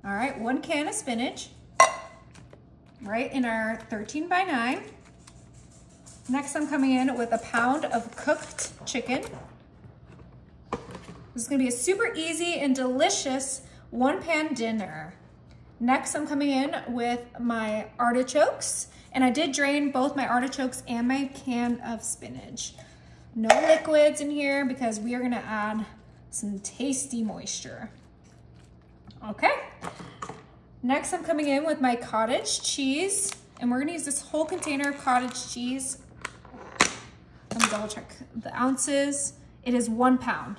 All right, 1 can of spinach, right in our 13 by 9. Next, I'm coming in with a pound of cooked chicken. This is gonna be a super easy and delicious 1-pan dinner. Next, I'm coming in with my artichokes, and I did drain both my artichokes and my can of spinach. No liquids in here because we are gonna add some tasty moisture. Okay. Next, I'm coming in with my cottage cheese, and we're gonna use this whole container of cottage cheese. Let me double check the ounces. It is 1 pound.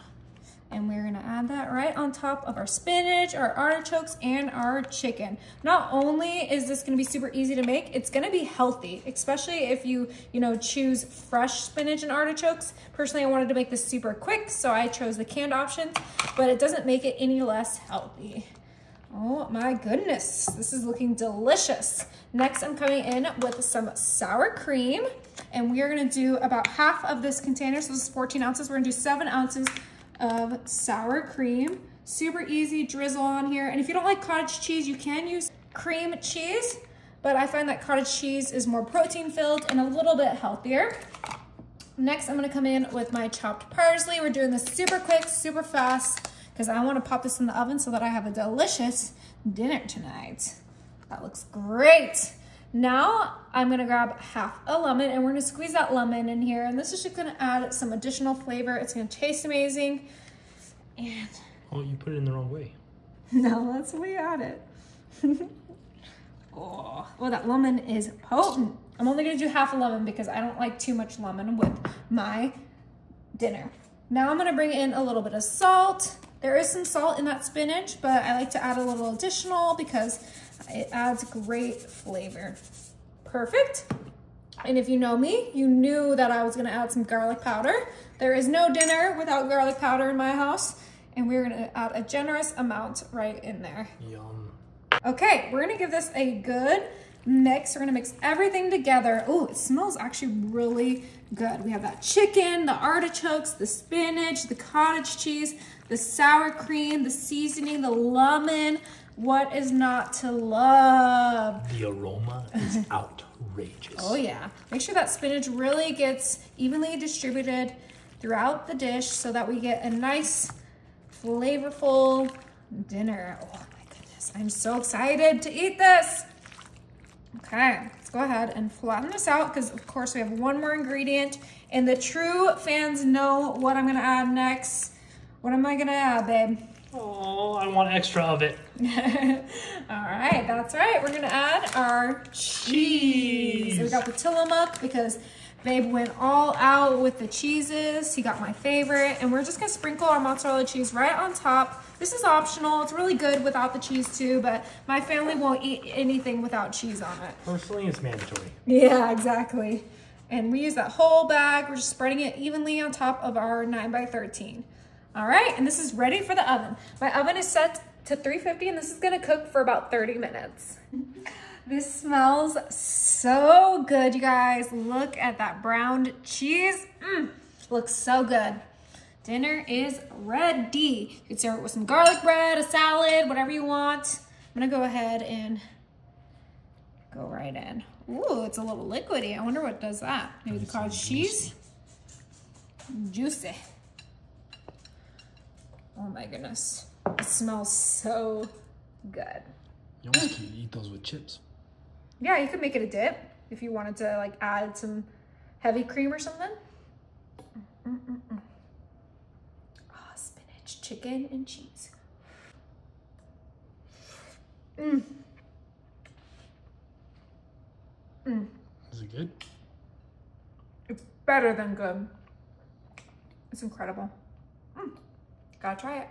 And we're gonna add that right on top of our spinach, our artichokes, and our chicken. Not only is this gonna be super easy to make, it's gonna be healthy, especially if you choose fresh spinach and artichokes. Personally, I wanted to make this super quick, so I chose the canned option, but it doesn't make it any less healthy. Oh my goodness, this is looking delicious. Next, I'm coming in with some sour cream, and we are gonna do about half of this container, so this is 14 ounces. We're gonna do 7 ounces of sour cream. Super easy drizzle on here. And if you don't like cottage cheese, you can use cream cheese, but I find that cottage cheese is more protein filled and a little bit healthier. Next, I'm gonna come in with my chopped parsley. We're doing this super quick, super fast, because I wanna pop this in the oven so that I have a delicious dinner tonight. That looks great. Now I'm gonna grab half a lemon and we're gonna squeeze that lemon in here, and this is just gonna add some additional flavor. It's gonna taste amazing. And oh, you put it in the wrong way. no, that's the way I add it. Oh, that lemon is potent. I'm only gonna do half a lemon because I don't like too much lemon with my dinner. Now I'm gonna bring in a little bit of salt. There is some salt in that spinach, but I like to add a little additional because it adds great flavor. Perfect. And if you know me, you knew that I was gonna add some garlic powder. There is no dinner without garlic powder in my house, and we're gonna add a generous amount right in there. Yum. Okay, we're gonna give this a good mix. We're gonna mix everything together. Oh, it smells actually really good. We have that chicken, the artichokes, the spinach, the cottage cheese, the sour cream, the seasoning, the lemon. What is not to love? The aroma is outrageous. Oh yeah. Make sure that spinach really gets evenly distributed throughout the dish so that we get a nice, flavorful dinner. Oh my goodness, I'm so excited to eat this. Okay, let's go ahead and flatten this out because of course we have one more ingredient, and the true fans know what I'm gonna add next. What am I gonna add, babe? Oh, I want extra of it. All right, that's right. We're gonna add our cheese. So we got the Tillamook because babe went all out with the cheeses. He got my favorite, and we're just gonna sprinkle our mozzarella cheese right on top. This is optional. It's really good without the cheese too, but my family won't eat anything without cheese on it. Personally, it's mandatory. Yeah, exactly. And we use that whole bag. We're just spreading it evenly on top of our 9 by 13. All right, and this is ready for the oven. My oven is set to 350, and this is gonna cook for about 30 minutes. This smells so good, you guys. Look at that browned cheese. Looks so good. Dinner is ready. You can serve it with some garlic bread, a salad, whatever you want. I'm gonna go ahead and go right in. Ooh, it's a little liquidy. I wonder what does that. Maybe the cottage cheese? Juicy. Oh my goodness. It smells so good. You almost can eat those with chips. Yeah, you could make it a dip if you wanted to like add some heavy cream or something. Ah, spinach, chicken, and cheese. Is it good? It's better than good. It's incredible. Gotta try it.